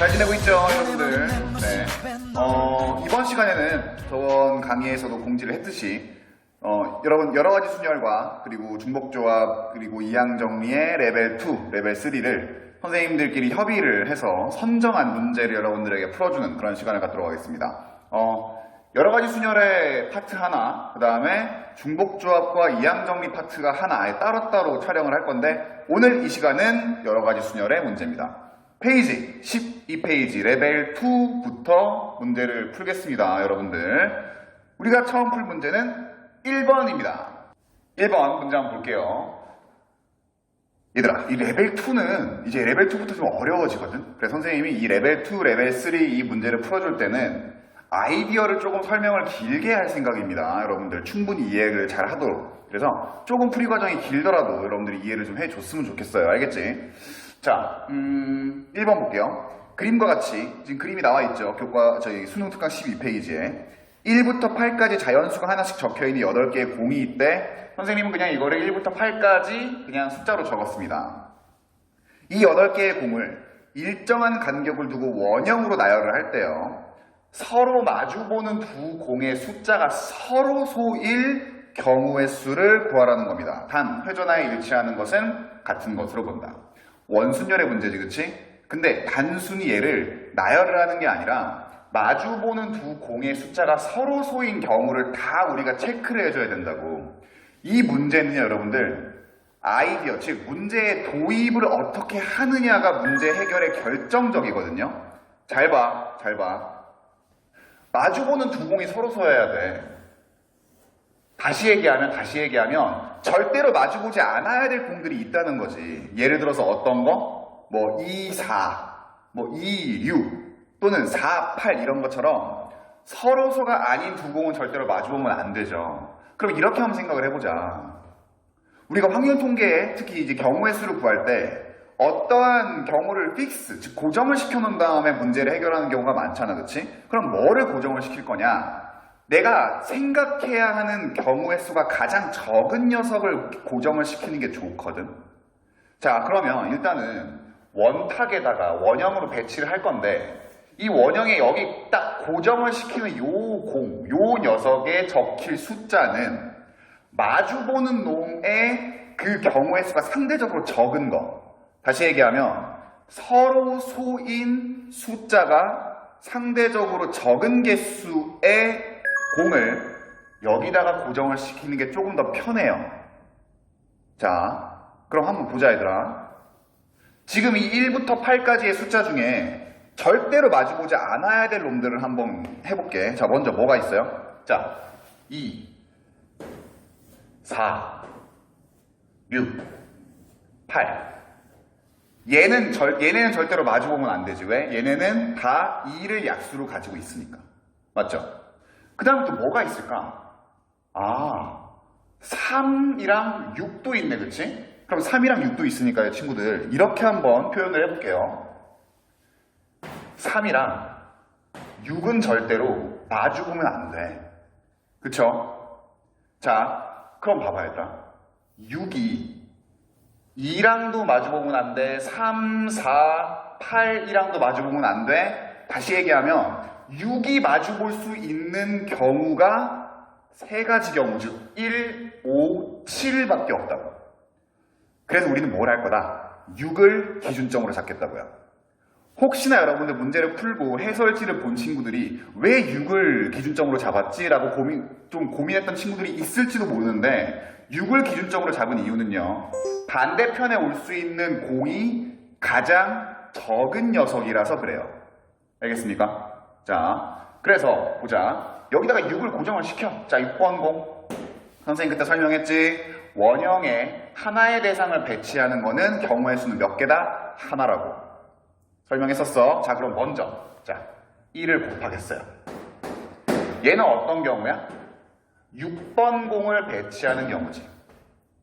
잘 지내고 있죠, 여러분들? 네. 이번 시간에는 저번 강의에서도 공지를 했듯이, 여러분, 여러 가지 순열과, 그리고 중복조합, 그리고 이항정리의 레벨 2, 레벨 3를 선생님들끼리 협의를 해서 선정한 문제를 여러분들에게 풀어주는 그런 시간을 갖도록 하겠습니다. 여러 가지 순열의 파트 하나, 그 다음에 중복조합과 이항정리 파트가 하나, 아예 따로따로 촬영을 할 건데, 오늘 이 시간은 여러 가지 순열의 문제입니다. 페이지 12페이지 레벨 2부터 문제를 풀겠습니다. 여러분들, 우리가 처음 풀 문제는 1번입니다. 1번 문제 한번 볼게요. 얘들아, 이 레벨 2는 이제 레벨 2부터 좀 어려워지거든. 그래서 선생님이 이 레벨 2, 레벨 3 이 문제를 풀어줄 때는 아이디어를 조금 설명을 길게 할 생각입니다. 여러분들 충분히 이해를 잘 하도록. 그래서 조금 풀이 과정이 길더라도 여러분들이 이해를 좀 해줬으면 좋겠어요. 알겠지? 자, 1번 볼게요. 그림과 같이 지금 그림이 나와 있죠. 교과 저희 수능 특강 12페이지에 1부터 8까지 자연수가 하나씩 적혀있는 8개의 공이 있대. 선생님은 그냥 이거를 1부터 8까지 그냥 숫자로 적었습니다. 이 8개의 공을 일정한 간격을 두고 원형으로 나열을 할 때요, 서로 마주보는 두 공의 숫자가 서로 소일 경우의 수를 구하라는 겁니다. 단, 회전하에 일치하는 것은 같은 것으로 본다. 원순열의 문제지, 그치? 근데 단순히 얘를 나열을 하는 게 아니라 마주보는 두 공의 숫자가 서로 소인 경우를 다 우리가 체크를 해줘야 된다고. 이 문제는요, 여러분들, 아이디어, 즉 문제의 도입을 어떻게 하느냐가 문제 해결의 결정적이거든요. 잘 봐, 잘 봐. 마주보는 두 공이 서로 서야 돼. 다시 얘기하면 절대로 마주보지 않아야 될 공들이 있다는 거지. 예를 들어서 어떤 거? 뭐 2, 4, 뭐 2, 6 또는 4, 8 이런 것처럼 서로서가 아닌 두 공은 절대로 마주보면 안 되죠. 그럼 이렇게 한번 생각을 해보자. 우리가 확률 통계에 특히 이제 경우의 수를 구할 때 어떠한 경우를 픽스, 즉 고정을 시켜놓은 다음에 문제를 해결하는 경우가 많잖아, 그치? 그럼 뭐를 고정을 시킬 거냐? 내가 생각해야 하는 경우의 수가 가장 적은 녀석을 고정을 시키는 게 좋거든. 자, 그러면 일단은 원탁에다가 원형으로 배치를 할 건데, 이 원형에 여기 딱 고정을 시키는 요 녀석에 적힐 숫자는 마주보는 놈의 그 경우의 수가 상대적으로 적은 거. 다시 얘기하면 서로 소인 숫자가 상대적으로 적은 개수의 공을 여기다가 고정을 시키는 게 조금 더 편해요. 자, 그럼 한번 보자, 얘들아. 지금 이 1부터 8까지의 숫자 중에 절대로 마주보지 않아야 될 놈들을 한번 해볼게. 자, 먼저 뭐가 있어요? 자, 2, 4, 6, 8. 얘네는 절대로 마주보면 안 되지. 왜? 얘네는 다 2를 약수로 가지고 있으니까. 맞죠? 그 다음에 또 뭐가 있을까? 3이랑 6도 있네, 그치? 그럼 3이랑 6도 있으니까요, 친구들. 이렇게 한번 표현을 해볼게요. 3이랑 6은 절대로 마주보면 안 돼. 그쵸? 자, 그럼 봐봐야겠다. 6이 2랑도 마주보면 안 돼. 3, 4, 8이랑도 마주보면 안 돼. 다시 얘기하면 6이 마주볼 수 있는 경우가 세 가지 경우, 즉 1, 5, 7밖에 없다고. 그래서 우리는 뭘 할 거다? 6을 기준점으로 잡겠다고요. 혹시나 여러분들 문제를 풀고 해설지를 본 친구들이 왜 6을 기준점으로 잡았지? 라고 좀 고민했던 친구들이 있을지도 모르는데, 6을 기준점으로 잡은 이유는요, 반대편에 올 수 있는 공이 가장 적은 녀석이라서 그래요. 알겠습니까? 자, 그래서 보자. 여기다가 6을 고정을 시켜. 자, 6번 공. 선생님 그때 설명했지? 원형에 하나의 대상을 배치하는 거는 경우의 수는 몇 개다? 하나라고. 설명했었어. 자, 그럼 먼저. 자, 1을 곱하겠어요. 얘는 어떤 경우야? 6번 공을 배치하는 경우지.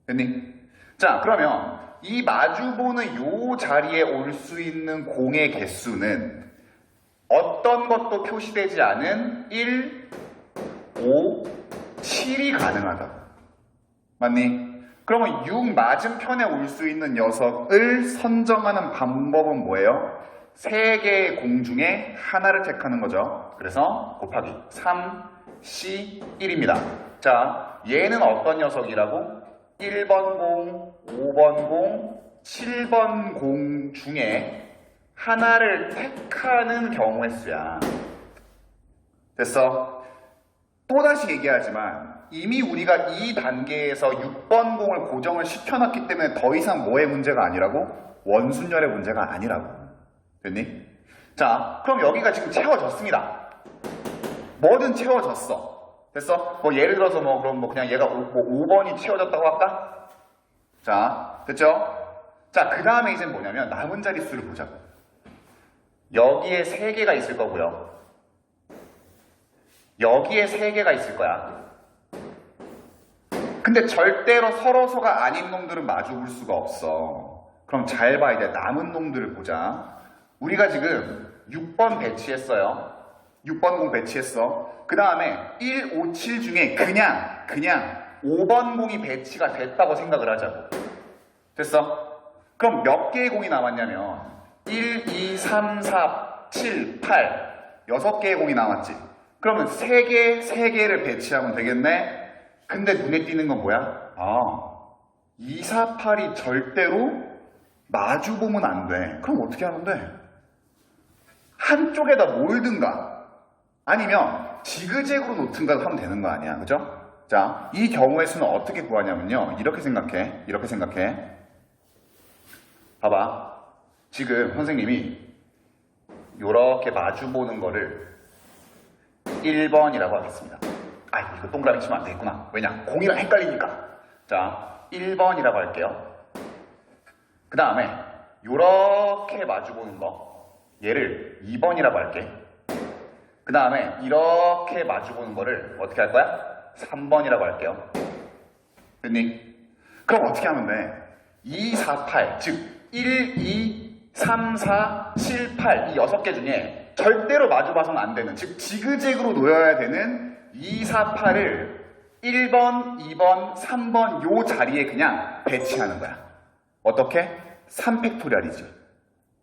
됐니? 자, 그러면 이 마주보는 요 자리에 올 수 있는 공의 개수는 어떤 것도 표시되지 않은 1, 5, 7이 가능하다. 맞니? 그러면 6 맞은편에 올 수 있는 녀석을 선정하는 방법은 뭐예요? 3개의 공 중에 하나를 택하는 거죠. 그래서 곱하기 3C1입니다. 자, 얘는 어떤 녀석이라고? 1번 공, 5번 공, 7번 공 중에 하나를 택하는 경우의 수야. 됐어? 또다시 얘기하지만 이미 우리가 이 단계에서 6번 공을 고정을 시켜놨기 때문에 더 이상 뭐의 문제가 아니라고? 원순열의 문제가 아니라고. 됐니? 자, 그럼 여기가 지금 채워졌습니다. 뭐든 채워졌어. 됐어? 뭐 예를 들어서 그럼 그냥 얘가 5번이 채워졌다고 할까? 자, 됐죠? 자, 그 다음에 이제 뭐냐면 남은 자릿수를 보자고. 여기에 3개가 있을 거고요. 여기에 3개가 있을 거야. 근데 절대로 서로서가 아닌 놈들은 마주 볼 수가 없어. 그럼 잘 봐. 이제 남은 놈들을 보자. 우리가 지금 6번 배치했어요. 6번 공 배치했어. 그 다음에 1, 5, 7 중에 그냥 5번 공이 배치가 됐다고 생각을 하자고. 됐어? 그럼 몇 개의 공이 남았냐면 1, 2, 3, 4, 7, 8 6개의 공이 남았지. 그러면 3개를 배치하면 되겠네. 근데 눈에 띄는 건 뭐야? 2, 4, 8이 절대로 마주 보면 안 돼. 그럼 어떻게 하면 돼? 한쪽에다 몰든가 아니면 지그재그로 놓든가 하면 되는 거 아니야. 그죠? 자, 이 경우의 수는 어떻게 구하냐면요. 이렇게 생각해. 봐봐. 지금 선생님이 이렇게 마주 보는 거를 1번이라고 하겠습니다. 이거 동그라미 치면 안 되겠구나. 왜냐? 공이랑 헷갈리니까. 자, 1번이라고 할게요. 그 다음에 이렇게 마주 보는 거 얘를 2번이라고 할게. 그 다음에 이렇게 마주 보는 거를 어떻게 할 거야? 3번이라고 할게요. 됐니? 그럼 어떻게 하면 돼? 2, 4, 8, 즉 1, 2, 3, 4, 7, 8 이 6개 중에 절대로 마주 봐서는 안 되는, 즉 지그재그로 놓여야 되는 2, 4, 8을 1번, 2번, 3번 요 자리에 그냥 배치하는 거야. 어떻게? 3팩토리얼이지.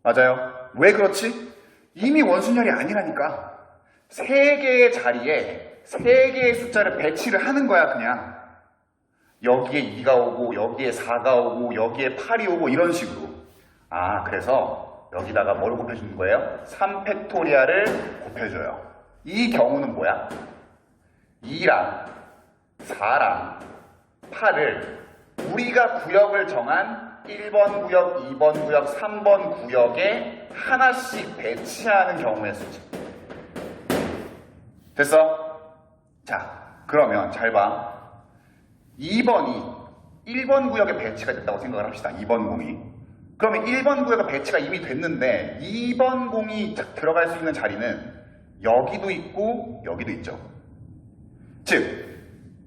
맞아요. 왜 그렇지? 이미 원순열이 아니라니까. 3개의 자리에 3개의 숫자를 배치를 하는 거야. 그냥 여기에 2가 오고 여기에 4가 오고 여기에 8이 오고 이런 식으로. 그래서 여기다가 뭘 곱해주는 거예요? 3팩토리얼을 곱해줘요. 이 경우는 뭐야? 2랑 4랑 8을 우리가 구역을 정한 1번 구역, 2번 구역, 3번 구역에 하나씩 배치하는 경우의 수지. 됐어? 자, 그러면 잘 봐. 2번이 1번 구역에 배치가 됐다고 생각을 합시다. 2번 공이. 그러면 1번 구역에 배치가 이미 됐는데 2번 공이 들어갈 수 있는 자리는 여기도 있고 여기도 있죠. 즉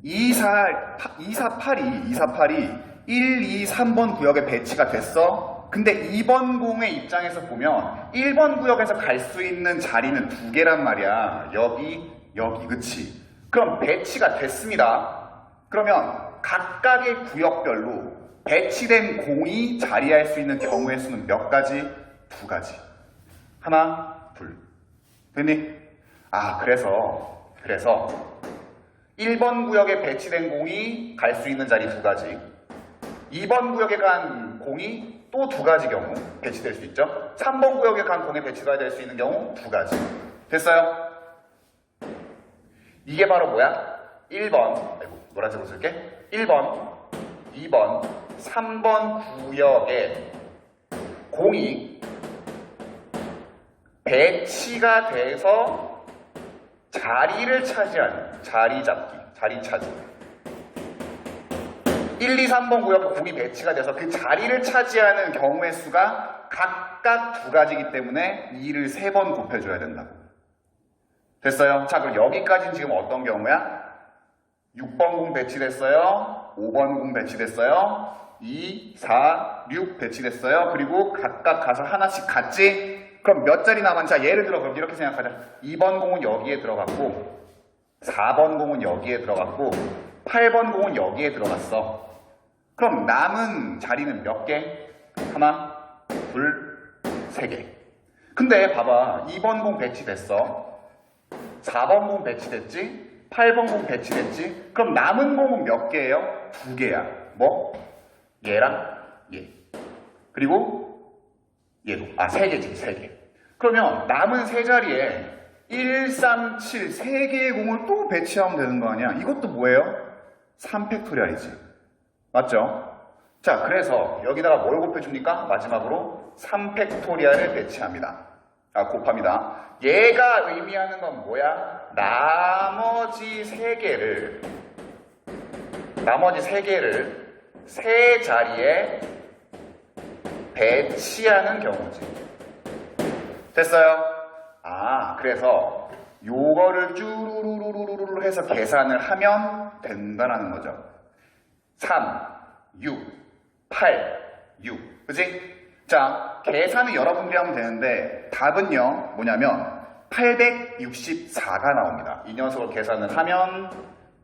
2, 4, 8이 1, 2, 3번 구역에 배치가 됐어. 근데 2번 공의 입장에서 보면 1번 구역에서 갈 수 있는 자리는 2개란 말이야. 여기, 그치? 그럼 배치가 됐습니다. 그러면 각각의 구역별로 배치된 공이 자리할 수 있는 경우의 수는 몇 가지? 2가지. 하나, 둘. 됐니? 그래서 1번 구역에 배치된 공이 갈 수 있는 자리 2가지. 2번 구역에 간 공이 또 2가지 경우 배치될 수 있죠. 3번 구역에 간 공이 배치가 될 수 있는 경우 2가지. 됐어요? 이게 바로 뭐야? 1번, 노란색으로 쓸게. 1번, 2번, 3번 구역에 공이 배치가 돼서 자리를 차지하는, 자리 잡기, 자리 차지. 1, 2, 3번 구역에 공이 배치가 돼서 그 자리를 차지하는 경우의 수가 각각 2가지이기 때문에 2를 3번 곱해줘야 된다고. 됐어요? 자, 그럼 여기까지는 지금 어떤 경우야? 6번 공 배치됐어요. 5번 공 배치됐어요. 2, 4, 6 배치됐어요. 그리고 각각 가서 하나씩 갔지? 그럼 몇 자리 남았지? 자, 예를 들어 그럼 이렇게 생각하자. 2번 공은 여기에 들어갔고 4번 공은 여기에 들어갔고 8번 공은 여기에 들어갔어. 그럼 남은 자리는 몇 개? 하나, 둘, 3개. 근데 봐봐. 2번 공 배치됐어. 4번 공 배치됐지? 8번 공 배치됐지? 그럼 남은 공은 몇 개예요? 2개야. 뭐? 얘랑 얘. 그리고 얘도. 3개지, 3개. 그러면 남은 세 자리에 1, 3, 7, 3개의 공을 또 배치하면 되는 거 아니야? 이것도 뭐예요? 3팩토리얼이지. 맞죠? 자, 그래서 여기다가 뭘 곱해줍니까? 마지막으로 3팩토리얼을 배치합니다. 곱합니다. 얘가 의미하는 건 뭐야? 나머지 3개를 세 자리에 배치하는 경우지. 됐어요? 그래서 요거를 쭈루루루루루 해서 계산을 하면 된다라는 거죠. 3, 6, 8, 6. 그치? 자, 계산을 여러분들이 하면 되는데 답은요, 뭐냐면 864가 나옵니다. 이 녀석을 계산을 하면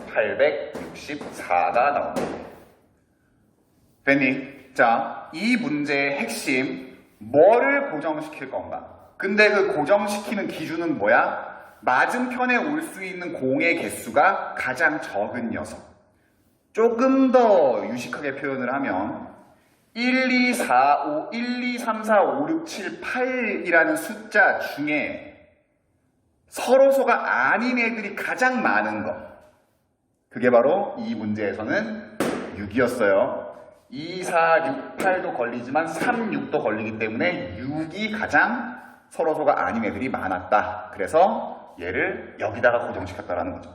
864가 나옵니다. 됐니? 자, 이 문제의 핵심, 뭐를 고정시킬 건가? 근데 그 고정시키는 기준은 뭐야? 맞은편에 올 수 있는 공의 개수가 가장 적은 녀석. 조금 더 유식하게 표현을 하면 1, 2, 3, 4, 5, 6, 7, 8이라는 숫자 중에 서로소가 아닌 애들이 가장 많은 거. 그게 바로 이 문제에서는 6이었어요. 2, 4, 6, 8도 걸리지만 3, 6도 걸리기 때문에 6이 가장 서로소가 아닌 애들이 많았다. 그래서 얘를 여기다가 고정시켰다라는 거죠.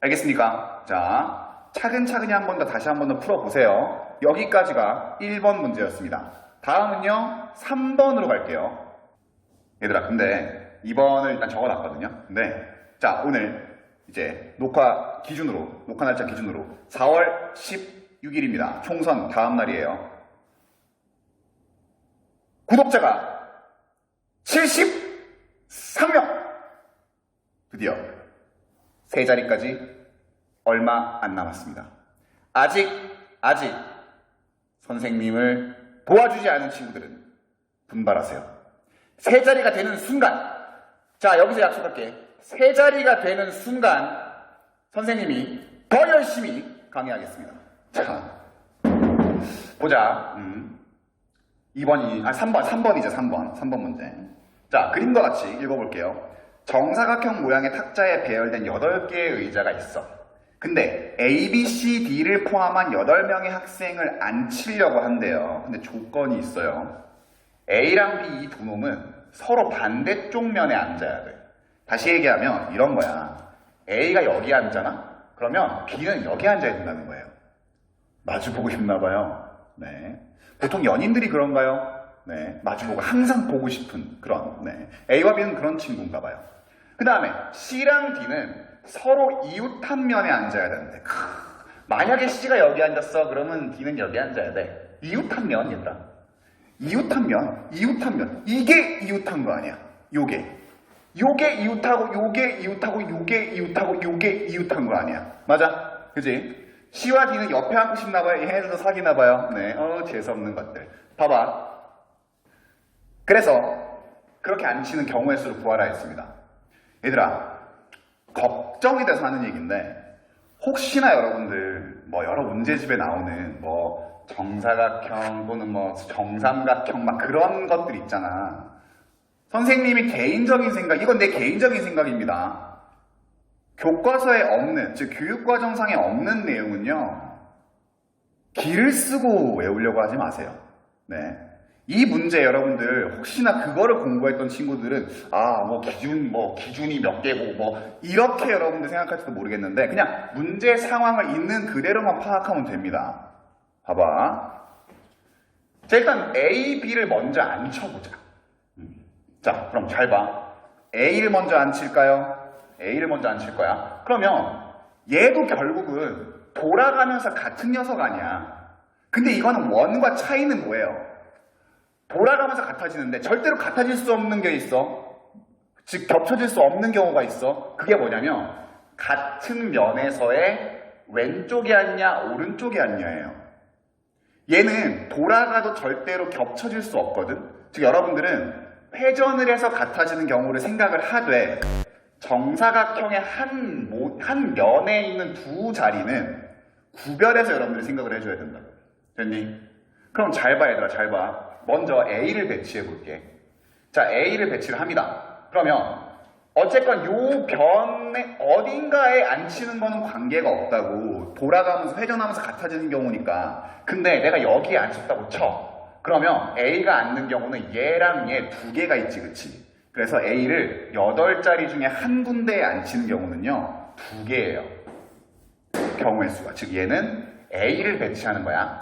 알겠습니까? 자, 차근차근히 한 번 더 다시 한 번 더 풀어보세요. 여기까지가 1번 문제였습니다. 다음은요, 3번으로 갈게요. 얘들아, 근데 2번을 일단 적어놨거든요. 자, 오늘 이제 녹화 날짜 기준으로 4월 16일입니다. 총선 다음 날이에요. 구독자가 73명! 드디어 세 자리까지 얼마 안 남았습니다. 아직 선생님을 도와주지 않은 친구들은 분발하세요. 세 자리가 되는 순간, 자, 여기서 약속할게. 세 자리가 되는 순간 선생님이 더 열심히 강의하겠습니다. 자, 보자. 3번이죠. 3번 문제. 자, 그림과 같이 읽어볼게요. 정사각형 모양의 탁자에 배열된 8개의 의자가 있어. 근데 A, B, C, D를 포함한 8명의 학생을 앉히려고 한대요. 근데 조건이 있어요. A랑 B 이 두 놈은 서로 반대쪽 면에 앉아야 돼. 다시 얘기하면 이런 거야. A가 여기 앉잖아? 그러면 B는 여기 앉아야 된다는 거예요. 마주보고 싶나 봐요. 네. 보통 연인들이 그런가요? 네. 마주보고 항상 보고 싶은 그런, A와 B는 그런 친구인가 봐요. 그 다음에 C랑 D는 서로 이웃한 면에 앉아야 되는데, 만약에 C가 여기 앉았어, 그러면 D는 여기 앉아야 돼. 이웃한 면, 얘들아. 이웃한 면. 이게 이웃한 거 아니야. 요게 이웃하고, 요게 이웃한 거 아니야. 맞아? 그지? C와 D는 옆에 앉고 싶나 봐요. 얘네들도 사귀나 봐요. 네. 재수없는 것들. 봐봐. 그래서 그렇게 앉히는 경우의 수를 구하라 했습니다. 얘들아, 걱정이 돼서 하는 얘기인데, 혹시나 여러분들 여러 문제집에 나오는 정사각형 또는 정삼각형 그런 것들 있잖아. 선생님이 개인적인 생각, 이건 내 개인적인 생각입니다. 교과서에 없는, 즉 교육과정상에 없는 내용은요, 기를 쓰고 외우려고 하지 마세요. 네. 이 문제 여러분들 혹시나 그거를 공부했던 친구들은 기준이 몇 개고 이렇게 여러분들 생각할지도 모르겠는데, 그냥 문제 상황을 있는 그대로만 파악하면 됩니다. 봐봐. 자, 일단 A, B를 먼저 앉혀보자. 자, 그럼 잘 봐. A를 먼저 앉힐까요? A를 먼저 앉힐 거야. 그러면 얘도 결국은 돌아가면서 같은 녀석 아니야. 근데 이거는 원과 차이는 뭐예요? 돌아가면서 같아지는데 절대로 같아질 수 없는 게 있어. 즉 겹쳐질 수 없는 경우가 있어. 그게 뭐냐면 같은 면에서의 왼쪽이 아니냐 오른쪽이 아니냐예요. 얘는 돌아가도 절대로 겹쳐질 수 없거든. 즉 여러분들은 회전을 해서 같아지는 경우를 생각을 하되 정사각형의 한 면에 있는 두 자리는 구별해서 여러분들이 생각을 해줘야 된다. 됐니? 그럼 잘 봐, 얘들아, 잘 봐. 먼저 A를 배치해 볼게. 자, A를 배치를 합니다. 그러면 어쨌건 요 변에 어딘가에 앉히는 거는 관계가 없다고. 돌아가면서 회전하면서 같아지는 경우니까. 근데 내가 여기에 앉혔다고 쳐. 그러면 A가 앉는 경우는 얘랑 얘 두 개가 있지, 그치? 그래서 A를 8자리 중에 한 군데에 앉히는 경우는요, 두 개예요. 경우의 수가. 즉 얘는 A를 배치하는 거야.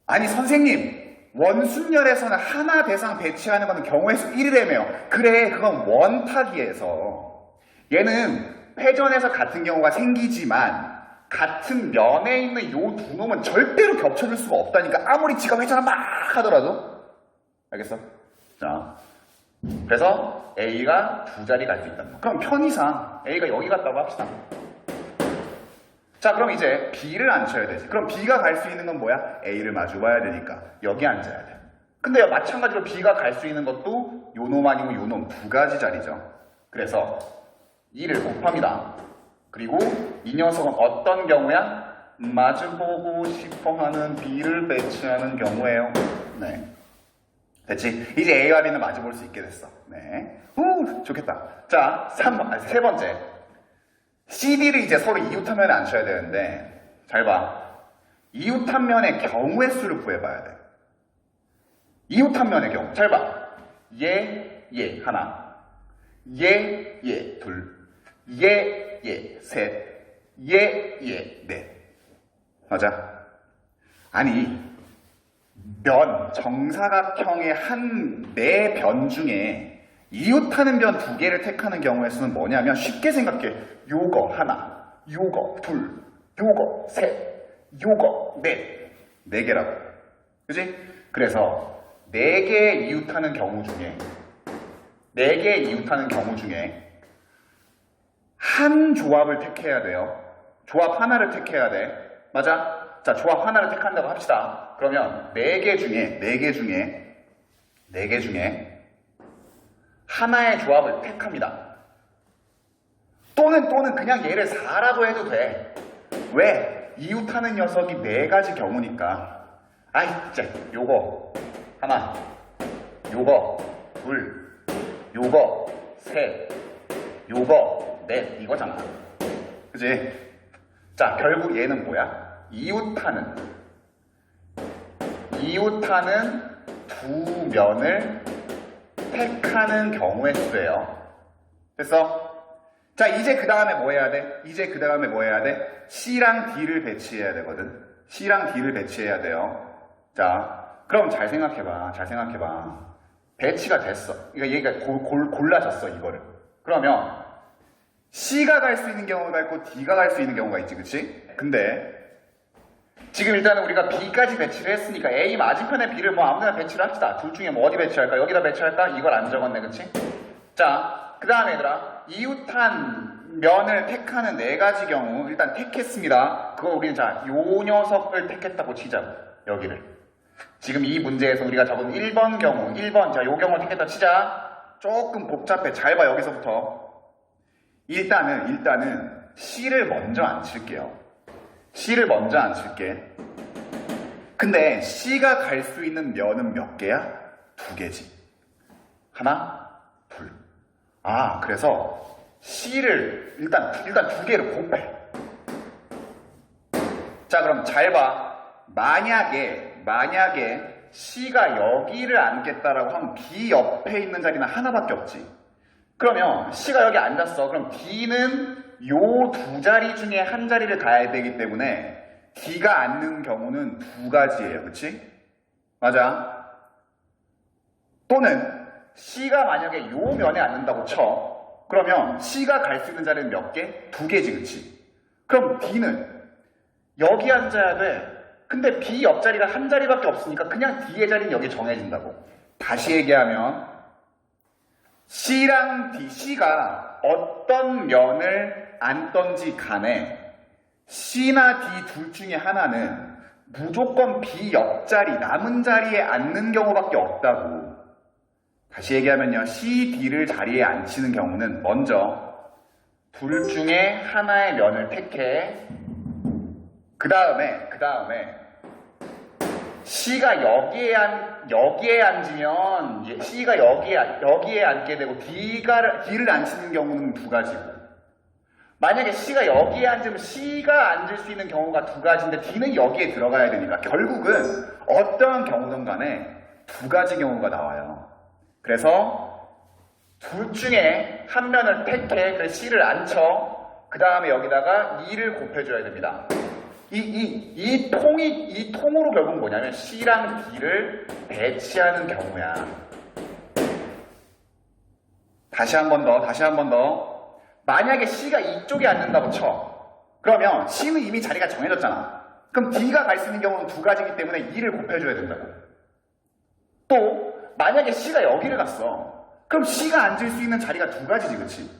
아니 선생님, 원순열에서는 하나 대상 배치하는 거는 경우의 수 1이라며요. 그래, 그건 원타기에서. 얘는 회전에서 같은 경우가 생기지만 같은 면에 있는 요 두 놈은 절대로 겹쳐질 수가 없다니까. 아무리 지가 회전을 막 하더라도. 알겠어? 자, 그래서 A가 두 자리 갈 수 있다. 그럼 편의상 A가 여기 갔다고 합시다. 자, 그럼 이제 B를 앉혀야 되지. 그럼 B가 갈 수 있는 건 뭐야? A를 마주 봐야 되니까 여기 앉아야 돼. 근데 마찬가지로 B가 갈 수 있는 것도 요놈 아니고 요놈 두 가지 자리죠. 그래서 2를 곱합니다. 그리고 이 녀석은 어떤 경우야? 마주보고 싶어하는 B를 배치하는 경우예요. 네, 됐지? 이제 A와 B는 마주볼 수 있게 됐어. 네, 좋겠다. 자, 세 번째. CD를 이제 서로 이웃한면에 앉혀야 되는데, 잘 봐. 이웃한면의 경우의 수를 구해봐야 돼. 이웃한면의 경우. 잘 봐. 얘, 하나. 얘, 둘. 얘, 셋. 얘, 넷. 맞아? 아니, 정사각형의 네 변 중에 이웃하는 변 두 개를 택하는 경우의 수는 뭐냐면 쉽게 생각해. 요거 하나, 요거 둘, 요거 셋, 요거 넷. 네 개라고. 그치? 그래서 네 개 이웃하는 경우 중에 한 조합을 택해야 돼요. 조합 하나를 택해야 돼. 맞아? 자, 조합 하나를 택한다고 합시다. 그러면 네 개 중에 하나의 조합을 택합니다. 또는 그냥 얘를 4라고 해도 돼. 왜? 이웃하는 녀석이 네 가지 경우니까. 아이, 진짜 요거 하나, 요거 둘, 요거 셋, 요거 넷 이거잖아. 그치? 자, 결국 얘는 뭐야? 이웃하는 두 면을 택하는 경우의 수예요. 됐어? 자, 이제 그 다음에 뭐 해야 돼? C랑 D를 배치해야 되거든. C랑 D를 배치해야 돼요. 자, 그럼 잘 생각해봐. 배치가 됐어. 그러니까 얘가 골라졌어, 이거를. 그러면 C가 갈 수 있는 경우가 있고 D가 갈 수 있는 경우가 있지, 그치? 근데 지금 일단은 우리가 B까지 배치를 했으니까 A 맞은편에 B를 뭐 아무데나 배치를 합시다. 둘 중에 뭐 어디 배치할까? 여기다 배치할까? 이걸 안 적었네, 그치? 자, 그 다음에 얘들아, 이웃한 면을 택하는 네 가지 경우 일단 택했습니다. 그거 우리는 자, 요 녀석을 택했다고 치자고. 여기를. 지금 이 문제에서 우리가 적은 1번 경우, 자, 요 경우를 택했다 치자. 조금 복잡해. 잘 봐, 여기서부터. 일단은 C를 먼저 앉힐게요. 근데 C가 갈 수 있는 면은 몇 개야? 두 개지. 하나, 둘. 아, 그래서 C를 일단 두 개를 곱해. 자, 그럼 잘 봐. 만약에 C가 여기를 앉겠다라고 하면 D 옆에 있는 자리는 하나밖에 없지. 그러면 C가 여기 앉았어. 그럼 D는 요 두 자리 중에 한 자리를 가야 되기 때문에 D가 앉는 경우는 두 가지예요. 그치? 맞아. 또는 C가 만약에 요 면에 앉는다고 쳐. 그러면 C가 갈 수 있는 자리는 몇 개? 두 개지, 그치? 그럼 D는 여기 앉아야 돼. 근데 B 옆자리가 한 자리밖에 없으니까 그냥 D의 자리는 여기 정해진다고. 다시 얘기하면 C랑 D, C가 어떤 면을 앉던지 간에 C나 D 둘 중에 하나는 무조건 B 옆자리, 남은 자리에 앉는 경우밖에 없다고. 다시 얘기하면요. C, D를 자리에 앉히는 경우는 먼저 둘 중에 하나의 면을 택해. 그 다음에 C가 여기에 앉으면 C가 여기에 앉게 되고 D를 앉히는 경우는 두 가지고, 만약에 C가 여기에 앉으면 C가 앉을 수 있는 경우가 두 가지인데 D는 여기에 들어가야 되니까 결국은 어떠한 경우든 간에 두 가지 경우가 나와요. 그래서 둘 중에 한 면을 택해. 그래서 C를 앉혀. 그 다음에 여기다가 2를 곱해줘야 됩니다. 이 통으로 결국 뭐냐면 C랑 D를 배치하는 경우야. 다시 한 번 더. 만약에 C가 이쪽에 앉는다고 쳐. 그러면 C는 이미 자리가 정해졌잖아. 그럼 D가 갈 수 있는 경우는 두 가지이기 때문에 2를 곱해줘야 된다고. 또 만약에 C가 여기를 갔어. 그럼 C가 앉을 수 있는 자리가 두 가지지, 그치?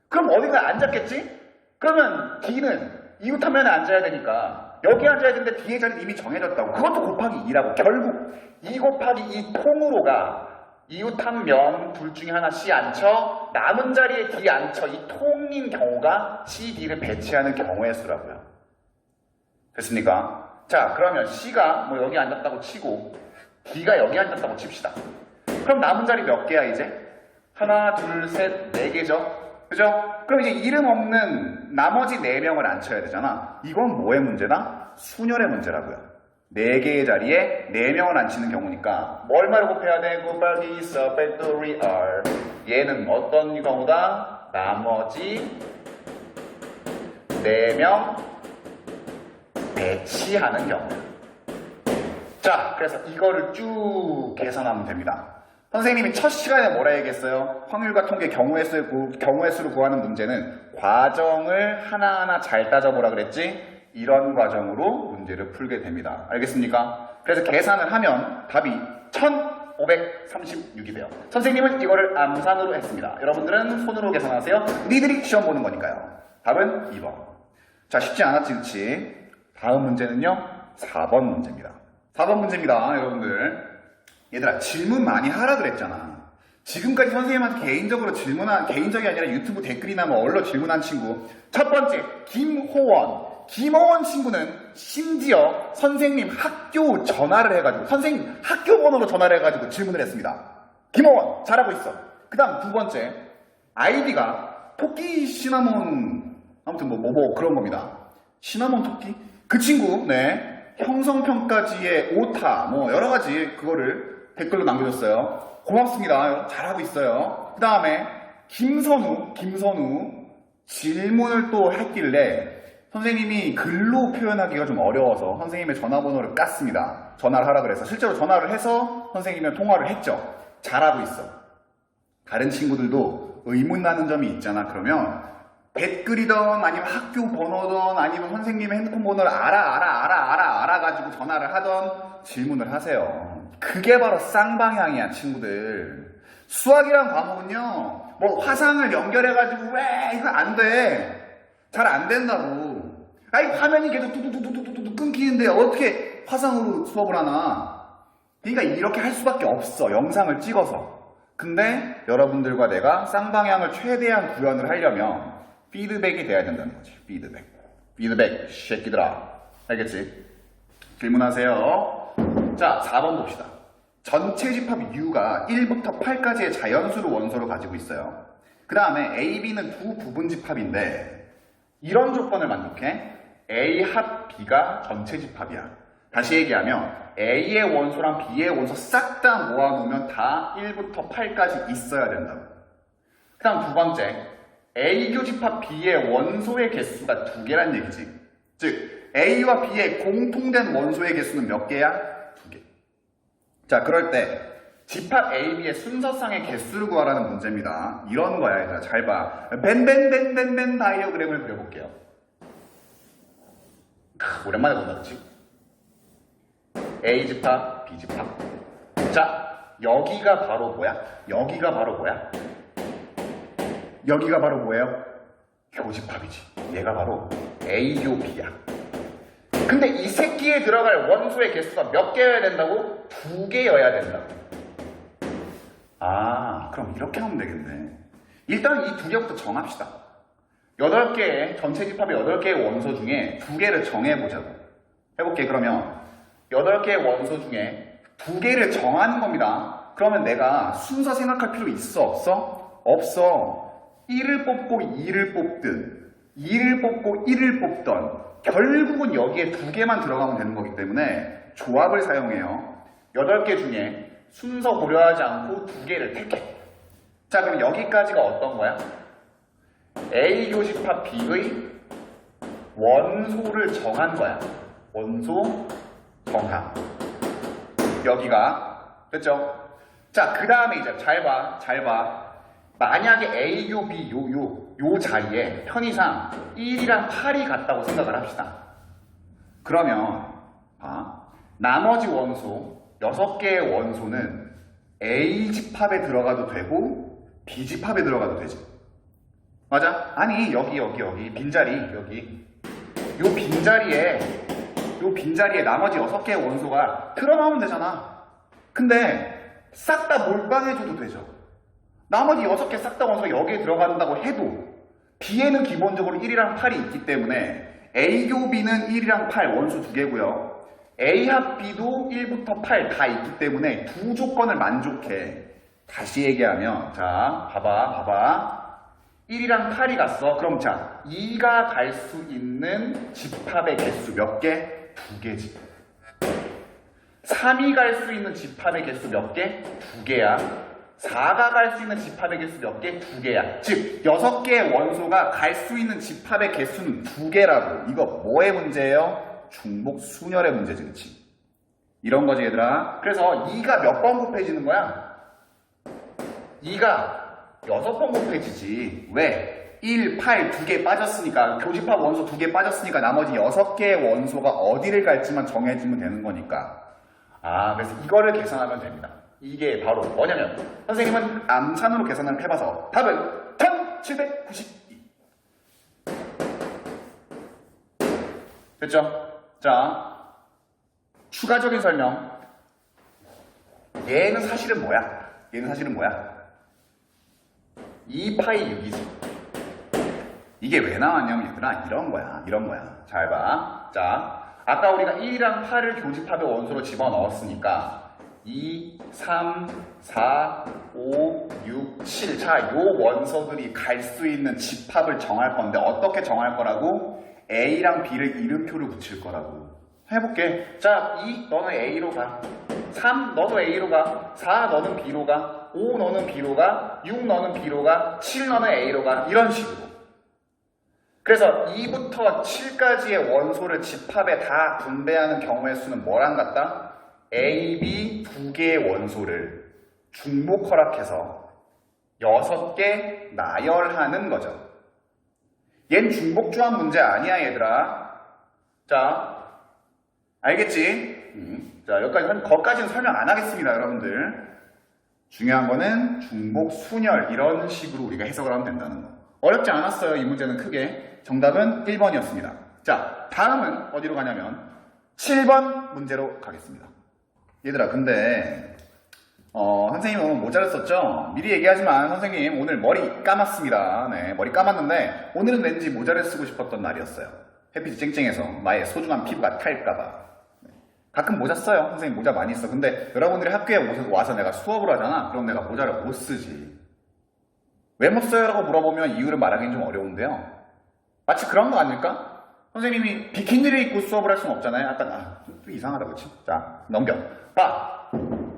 그럼 어디가 앉았겠지? 그러면 D는 이웃한면에 앉아야 되니까 여기 앉아야 되는데 D의 자리는 이미 정해졌다고. 그것도 곱하기 2라고. 결국 2 곱하기 2 통으로가 이웃한 면 둘 중에 하나 C 앉혀, 남은 자리에 D 앉혀. 이 통인 경우가 C, D를 배치하는 경우의 수라고요. 됐습니까? 자, 그러면 C가 뭐 여기 앉았다고 치고 D가 여기 앉았다고 칩시다. 그럼 남은 자리 몇 개야 이제? 하나, 둘, 셋, 네 개죠? 그죠? 그럼 이제 이름 없는 나머지 4명을 앉혀야 되잖아. 이건 뭐의 문제다? 순열의 문제라고요. 4개의 자리에 4명을 앉히는 경우니까 뭘 말을 곱해야 돼? 곱하기 있어, 팩토리 R. 얘는 어떤 경우다? 나머지 4명 배치하는 경우. 자, 그래서 이거를 쭉 계산하면 됩니다. 선생님이 첫 시간에 뭐라 얘기했어요? 확률과 통계 경우의 수를 구하는 문제는 과정을 하나하나 잘 따져보라 그랬지? 이런 과정으로 문제를 풀게 됩니다. 알겠습니까? 그래서 계산을 하면 답이 1536이 돼요. 선생님은 이거를 암산으로 했습니다. 여러분들은 손으로 계산하세요. 니들이 시험 보는 거니까요. 답은 2번. 자, 쉽지 않았지, 그치? 다음 문제는요, 4번 문제입니다. 4번 문제입니다, 여러분들. 얘들아, 질문 많이 하라 그랬잖아. 지금까지 선생님한테 개인적으로 개인적이 아니라 유튜브 댓글이나 뭐 얼로 질문한 친구. 첫 번째, 김호원 친구는 심지어 선생님 학교 전화를 해가지고, 선생님 학교 번호로 전화를 해가지고 질문을 했습니다. 김호원, 잘하고 있어. 그 다음 두 번째, 아이디가 토끼 시나몬, 아무튼 뭐 그런 겁니다. 시나몬 토끼? 그 친구, 네. 형성평가지의 오타, 뭐 여러가지 그거를 댓글로 남겨줬어요. 고맙습니다. 잘하고 있어요. 그 다음에 김선우 질문을 또 했길래 선생님이 글로 표현하기가 좀 어려워서 선생님의 전화번호를 깠습니다. 전화를 하라 그래서 실제로 전화를 해서 선생님이랑 통화를 했죠. 잘하고 있어. 다른 친구들도 의문나는 점이 있잖아. 그러면 댓글이든 아니면 학교 번호든 아니면 선생님의 핸드폰 번호를 알아가지고 전화를 하던 질문을 하세요. 그게 바로 쌍방향이야, 친구들. 수학이란 과목은요, 뭐 화상을 연결해가지고 왜 이거 안 돼. 잘 안 된다고. 아니, 화면이 계속 뚜두두두두두 끊기는데 어떻게 화상으로 수업을 하나. 그러니까 이렇게 할 수밖에 없어, 영상을 찍어서. 근데 여러분들과 내가 쌍방향을 최대한 구현을 하려면 피드백이 돼야 된다는 거지. 피드백 새끼들아, 알겠지? 질문하세요. 자, 4번 봅시다. 전체 집합 U가 1부터 8까지의 자연수를 원소로 가지고 있어요. 그 다음에 A, B는 두 부분 집합인데 이런 조건을 만족해. A 합 B가 전체 집합이야. 다시 얘기하면 A의 원소랑 B의 원소 싹 다 모아놓으면 다 1부터 8까지 있어야 된다고. 그 다음 두 번째, A교 집합 B의 원소의 개수가 2개란 얘기지. 즉 A와 B의 공통된 원소의 개수는 몇 개야? 2개. 자, 그럴 때 집합 A, B의 순서상의 개수를 구하라는 문제입니다. 이런 거야, 얘들아. 잘 봐. 벤 다이어그램을 그려볼게요. 오랜만에 본다, 그치? A 집합, B 집합. 자, 여기가 바로 뭐야? 여기가 바로 뭐예요? 교집합이지. 얘가 바로 A교 B야. 근데 이 새끼에 들어갈 원소의 개수가 몇 개여야 된다고? 2개여야 된다고. 아, 그럼 이렇게 하면 되겠네. 일단 이 2개부터 정합시다. 8개의, 전체 집합의 8개의 원소 중에 2개를 정해보자고. 해볼게. 그러면 8개의 원소 중에 2개를 정하는 겁니다. 그러면 내가 순서 생각할 필요 있어? 없어? 없어. 1을 뽑고 2를 뽑든 2를 뽑고 1을 뽑던 결국은 여기에 2개만 들어가면 되는 거기 때문에 조합을 사용해요. 8개 중에 순서 고려하지 않고 2개를 택해. 자, 그럼 여기까지가 어떤 거야? A 교집합 B의 원소를 정한 거야. 원소 정함. 여기가 됐죠? 자, 그 다음에 이제 잘 봐. 만약에 A, 요, B, 요 자리에 편의상 1이랑 8이 같다고 생각을 합시다. 그러면 나머지 원소 6개의 원소는 A 집합에 들어가도 되고 B 집합에 들어가도 되지. 맞아? 아니 여기 빈자리 여기 요 빈자리에 나머지 6개의 원소가 들어가면 되잖아. 근데 싹 다 몰빵해줘도 되죠. 나머지 6개 싹 다 원소가 여기에 들어간다고 해도 B에는 기본적으로 1이랑 8이 있기 때문에 A 교 B는 1이랑 8 원소 2개고요. A 합 B도 1부터 8 다 있기 때문에 두 조건을 만족해. 다시 얘기하면 자 봐봐 1이랑 8이 갔어. 그럼 자 2가 갈 수 있는 집합의 개수 몇 개? 2개지. 3이 갈 수 있는 집합의 개수 몇 개? 2개야. 4가 갈 수 있는 집합의 개수 몇 개? 2개야. 즉 6개의 원소가 갈 수 있는 집합의 개수는 2개라고. 이거 뭐의 문제예요? 중복 순열의 문제지. 그치? 이런 거지 얘들아. 그래서 2가 몇 번 곱해지는 거야? 2가 6번 곱해지지. 왜? 1, 8 2개 빠졌으니까 교집합 원소 2개 빠졌으니까 나머지 6개의 원소가 어디를 갈지만 정해주면 되는 거니까. 그래서 이거를 계산하면 됩니다. 이게 바로 뭐냐면 선생님은 암산으로 계산을 해봐서 답은 1792. 됐죠? 자, 추가적인 설명. 얘는 사실은 뭐야? 2파이 6이지. 이게 왜 나왔냐면 얘들아 이런 거야. 잘 봐. 자, 아까 우리가 1이랑 8을 교집합의 원소로 집어넣었으니까 2, 3, 4, 5, 6, 7. 자, 요 원소들이 갈 수 있는 집합을 정할 건데 어떻게 정할 거라고? A랑 B를 이름표를 붙일 거라고. 해볼게. 자, 2 너는 A로 가. 3 너도 A로 가. 4 너는 B로 가. 5 너는 B로 가. 6 너는 B로 가. 7 너는 A로 가. 이런 식으로. 그래서 2부터 7까지의 원소를 집합에 다 분배하는 경우의 수는 뭐랑 같다? A, B 2개의 원소를 중복 허락해서 6개 나열하는 거죠. 얜 중복 조합 문제 아니야 얘들아. 자, 알겠지? 자, 거기까지는 설명 안 하겠습니다 여러분들. 중요한 거는 중복 순열 이런 식으로 우리가 해석을 하면 된다는 거. 어렵지 않았어요. 이 문제는 크게. 정답은 1번이었습니다. 자, 다음은 어디로 가냐면 7번 문제로 가겠습니다. 얘들아 근데 선생님 오늘 모자를 썼죠? 미리 얘기하지만 선생님 오늘 머리 감았습니다. 네, 머리 감았는데 오늘은 왠지 모자를 쓰고 싶었던 날이었어요. 햇빛이 쨍쨍해서 나의 소중한 피부가 탈까봐. 네. 가끔 모자 써요. 선생님 모자 많이 써. 근데 여러분들이 학교에 와서 내가 수업을 하잖아. 그럼 내가 모자를 못 쓰지. 왜 못 써요? 라고 물어보면 이유를 말하기는 좀 어려운데요. 마치 그런 거 아닐까? 선생님이 비키니를 입고 수업을 할 수는 없잖아요. 약간 좀 이상하다 그치? 자, 넘겨. 봐.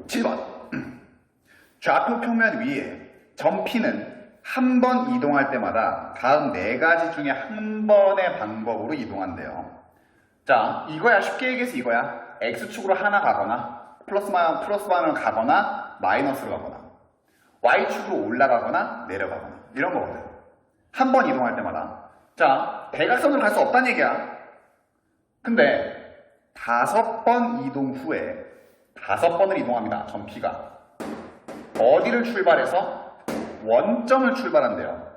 7번. 좌표 평면 위에 점 P는 한 번 이동할 때마다 다음 4가지 중에 한 번의 방법으로 이동한대요. 자, 이거야. 쉽게 얘기해서 이거야. X축으로 하나 가거나 플러스 반으로 가거나 마이너스로 가거나 Y축으로 올라가거나 내려가거나 이런 거거든. 한 번 이동할 때마다. 자, 대각선으로 갈 수 없다는 얘기야. 근데 5번 이동 후에 5번을 이동합니다. 점 P가. 어디를 출발해서? 원점을 출발한대요.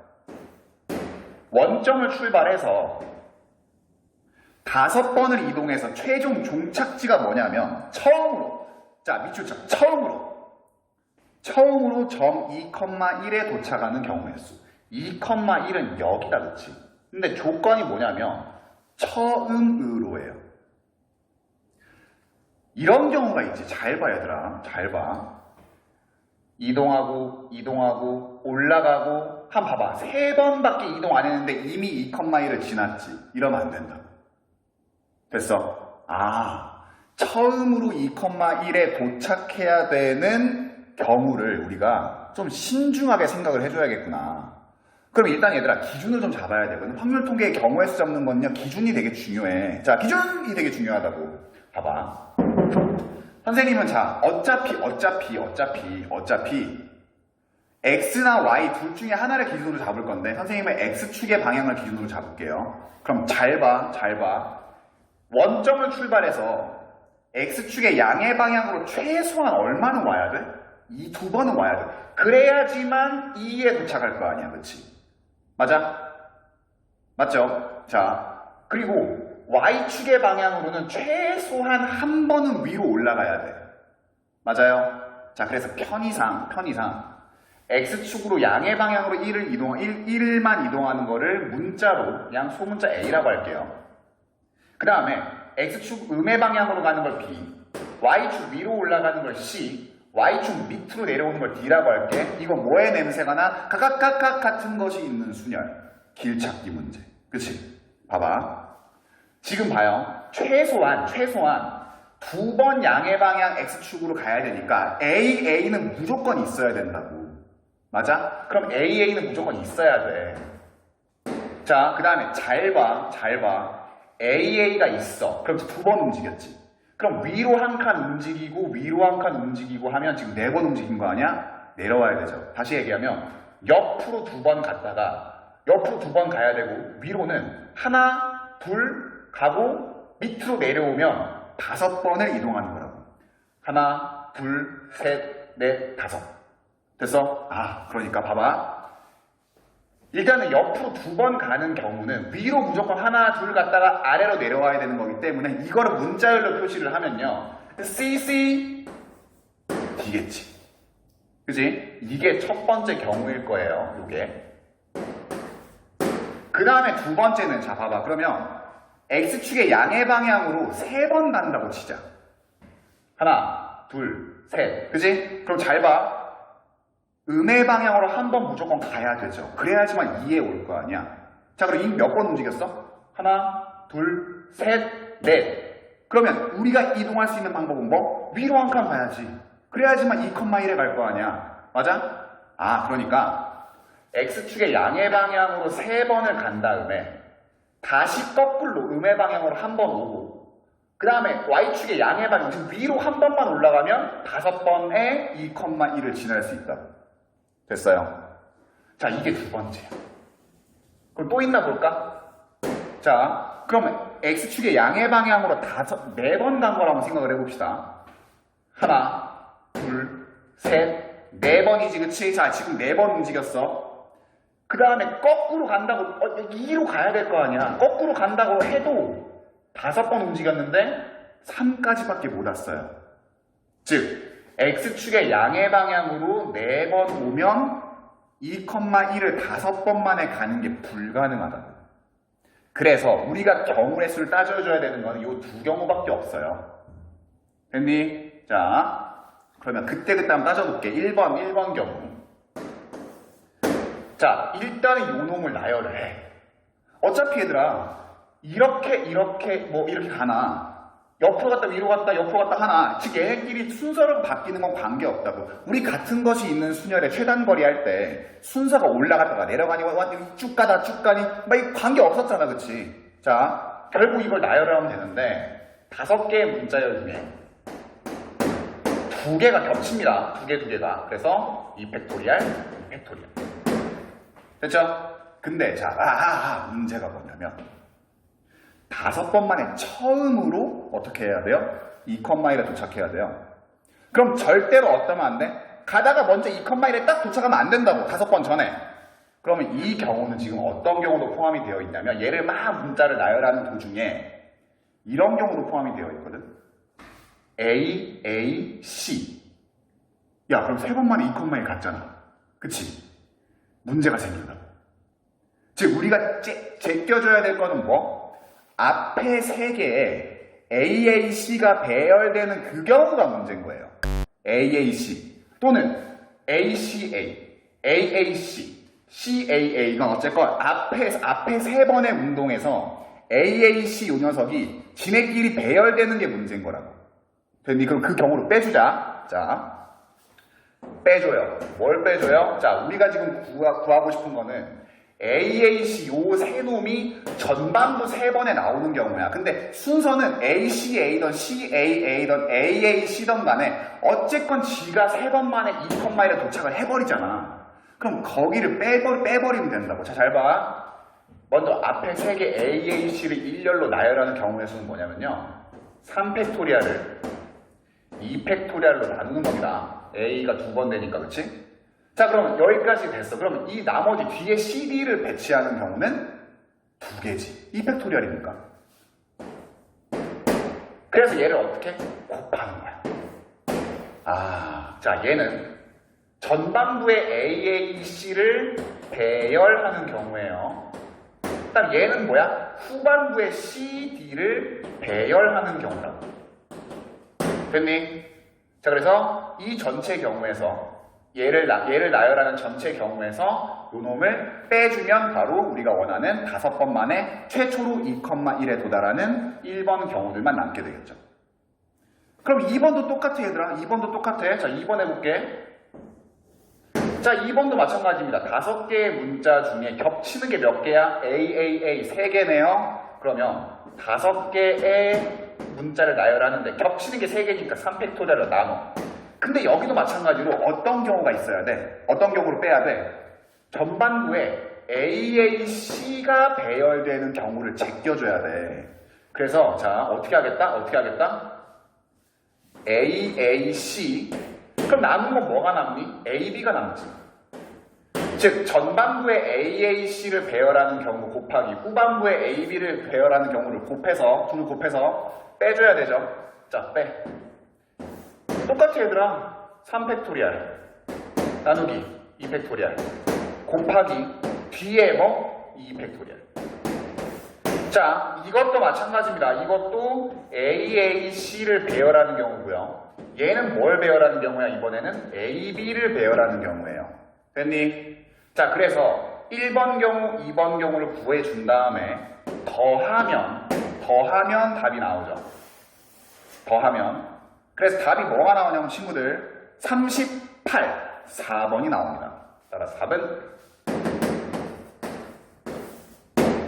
원점을 출발해서 5번을 이동해서 최종 종착지가 뭐냐면 처음으로 자 밑줄쳐 처음으로 점 2,1에 도착하는 경우의 수. 2,1은 여기다 그치. 근데 조건이 뭐냐면 처음으로예요. 이런 경우가 있지. 잘 봐 얘들아. 잘 봐. 이동하고 올라가고 한 봐봐. 3번밖에 이동 안 했는데 이미 2,1을 지났지. 이러면 안 된다고. 됐어? 아, 처음으로 2,1에 도착해야 되는 경우를 우리가 좀 신중하게 생각을 해줘야겠구나. 그럼 일단 얘들아 기준을 좀 잡아야 되거든. 확률 통계의 경우의 수 잡는 건요 기준이 되게 중요해. 자, 기준이 되게 중요하다고. 봐봐. 선생님은 자 어차피 X나 Y 둘 중에 하나를 기준으로 잡을 건데 선생님은 X축의 방향을 기준으로 잡을게요. 그럼 잘 봐. 원점을 출발해서 X축의 양의 방향으로 최소한 얼마는 와야 돼? 이 2번은 와야 돼. 그래야지만 2에 도착할 거 아니야. 그치? 맞아? 맞죠? 자, 그리고 Y축의 방향으로는 최소한 한 번은 위로 올라가야 돼. 맞아요? 자, 그래서 편의상 X축으로 양의 방향으로 1만 이동하는 거를 문자로 그냥 소문자 A라고 할게요. 그 다음에 X축 음의 방향으로 가는 걸 B, Y축 위로 올라가는 걸 C, Y축 밑으로 내려오는 걸 D라고 할게. 이거 뭐의 냄새가 나? 각각 같은 것이 있는 순열. 길찾기 문제. 그치? 봐봐. 지금 봐요. 최소한 2번 양의 방향 X축으로 가야 되니까 AA는 무조건 있어야 된다고. 맞아? 그럼 AA는 무조건 있어야 돼. 자, 그 다음에 잘 봐. AA가 있어. 그럼 2번 움직였지. 그럼 위로 한 칸 움직이고 하면 지금 4번 움직인 거 아니야? 내려와야 되죠. 다시 얘기하면 옆으로 2번 갔다가 옆으로 2번 가야 되고 위로는 하나, 둘 가고 밑으로 내려오면 5번을 이동하는 거라고. 하나, 둘, 셋, 넷, 5. 됐어? 아, 그러니까 봐봐. 일단은 옆으로 2번 가는 경우는 위로 무조건 하나, 둘 갔다가 아래로 내려와야 되는 거기 때문에 이거를 문자열로 표시를 하면요. CC D겠지. 그지? 이게 첫 번째 경우일 거예요. 요게. 그 다음에 두 번째는 자 봐봐. 그러면 X축의 양의 방향으로 3번 간다고 치자. 하나, 둘, 셋. 그지? 그럼 잘 봐. 음의 방향으로 한 번 무조건 가야 되죠. 그래야지만 2에 올 거 아니야. 자, 그럼 이미 몇 번 움직였어? 하나, 둘, 셋, 넷. 그러면 우리가 이동할 수 있는 방법은 뭐? 위로 한 칸 가야지. 그래야지만 2,1에 갈 거 아니야. 맞아? 아, 그러니까 X축의 양의 방향으로 3번을 간 다음에 다시 거꾸로 음의 방향으로 한 번 오고 그 다음에 Y축의 양의 방향 지금 위로 한 번만 올라가면 5번에 2,1을 지날 수 있다. 됐어요. 자, 이게 두 번째야. 그럼 또 있나 볼까? 자, 그러면 X축의 양의 방향으로 4번 간 거라고 생각을 해봅시다. 하나, 둘, 셋, 4번이지, 그치? 자, 지금 4번 움직였어. 그 다음에 거꾸로 간다고, 2로 가야 될 거 아니야. 거꾸로 간다고 해도 5번 움직였는데 3까지밖에 못 왔어요. 즉, X축의 양의 방향으로 4번 오면 2,1을 5번 만에 가는 게 불가능하다. 그래서 우리가 경우의 수를 따져줘야 되는 건 이 두 경우밖에 없어요. 됐니? 자, 그러면 그때그때 한번 따져볼게. 1번 경우. 자, 일단은 요 놈을 나열을 해. 어차피 얘들아, 이렇게 가나. 옆으로 갔다 위로 갔다 옆으로 갔다 하나. 즉 얘네끼리 순서로 바뀌는 건 관계없다고. 우리 같은 것이 있는 순열의 최단거리 할 때 순서가 올라갔다가 내려가니 쭉 가다 쭉 가니 막 이 관계없었잖아. 그치? 자, 결국 이걸 나열을 하면 되는데 5개의 문자열 중에 2개가 겹칩니다. 2개가. 그래서 2팩토리얼, 2팩토리얼. 됐죠? 근데 자, 문제가 뭐냐면 5번 만에 처음으로 어떻게 해야 돼요? 2,1에 도착해야 돼요. 그럼 절대로 어떠면 안 돼? 가다가 먼저 2,1에 딱 도착하면 안 된다고. 5번 전에. 그러면 이 경우는 지금 어떤 경우도 포함이 되어 있냐면 얘를 막 문자를 나열하는 도중에 이런 경우도 포함이 되어 있거든. A, A, C. 야, 그럼 3번 만에 2,1 같잖아. 그치? 문제가 생긴다. 즉, 우리가 제껴줘야 될 거는 뭐? 앞에 3개에 AAC가 배열되는 그 경우가 문제인 거예요. AAC 또는 ACA, AAC, CAA. 이건 어쨌건 앞에 3번의 운동에서 AAC 요 녀석이 지네끼리 배열되는 게 문제인 거라고. 됐니? 그럼 그 경우를 빼주자. 자, 빼줘요. 뭘 빼줘요? 자, 우리가 지금 구하고 싶은 거는 AAC 요 3놈이 전반부 3번에 나오는 경우야. 근데 순서는 ACA든 CAA든 AAC든 간에 어쨌건 지가 3번 만에 2,1에 도착을 해버리잖아. 그럼 거기를 빼버리면 된다고. 자, 잘 봐. 먼저 앞에 3개 AAC를 일렬로 나열하는 경우의 수는 뭐냐면요. 3팩토리얼을 2팩토리얼로 나누는 겁니다. A가 2번 되니까, 그치? 자, 그럼 여기까지 됐어. 그러면 이 나머지 뒤에 CD를 배치하는 경우는 2개지. 2팩토리얼이니까. 그래서 얘를 어떻게? 곱하는 거야. 아, 자, 얘는 전반부의 AAC를 배열하는 경우예요. 그다음 얘는 뭐야? 후반부의 CD를 배열하는 경우라고. 됐니? 자, 그래서 이 전체 경우에서 얘를 나열하는 전체 경우에서 요 놈을 빼주면 바로 우리가 원하는 5번 만에 최초로 2,1에 도달하는 1번 경우들만 남게 되겠죠. 그럼 2번도 똑같아, 얘들아. 2번도 똑같아. 자, 2번 해볼게. 자, 2번도 마찬가지입니다. 5개의 문자 중에 겹치는 게 몇 개야? AAA 3개네요. 그러면 5개의 문자를 나열하는데 겹치는 게 3개니까 3팩토리얼로 나눠. 근데 여기도 마찬가지로 어떤 경우가 있어야 돼? 어떤 경우로 빼야 돼? 전반부에 AAC가 배열되는 경우를 제껴줘야 돼. 그래서 자, 어떻게 하겠다? AAC. 그럼 남은 건 뭐가 남니? AB가 남지. 즉 전반부에 AAC를 배열하는 경우 곱하기 후반부에 AB를 배열하는 경우를 곱해서 빼줘야 되죠. 자, 빼. 똑같이 얘들아. 3팩토리얼 나누기 2팩토리얼 곱하기 뒤에 뭐? 2팩토리얼. 자, 이것도 마찬가지입니다. 이것도 AAC를 배열하는 경우고요. 얘는 뭘 배열하는 경우야? 이번에는 AB를 배열하는 경우예요. 됐니? 자, 그래서 1번 경우, 2번 경우를 구해준 다음에 더하면 답이 나오죠. 더하면. 그래서 답이 뭐가 나오냐면 친구들 38, 4번이 나옵니다. 따라서 답은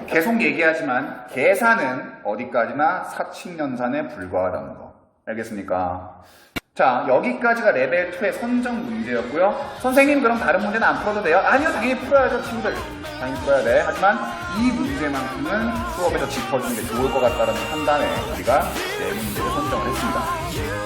계속 얘기하지만 계산은 어디까지나 사칙연산에 불과하다는 거. 알겠습니까? 자, 여기까지가 레벨 2의 선정 문제였고요. 선생님 그럼 다른 문제는 안 풀어도 돼요? 아니요, 당연히 풀어야죠, 친구들. 당연히 풀어야 돼. 하지만 이 문제만큼은 수업에서 짚어주는 게 좋을 것 같다는 판단에 우리가 네 문제를 선정을 했습니다.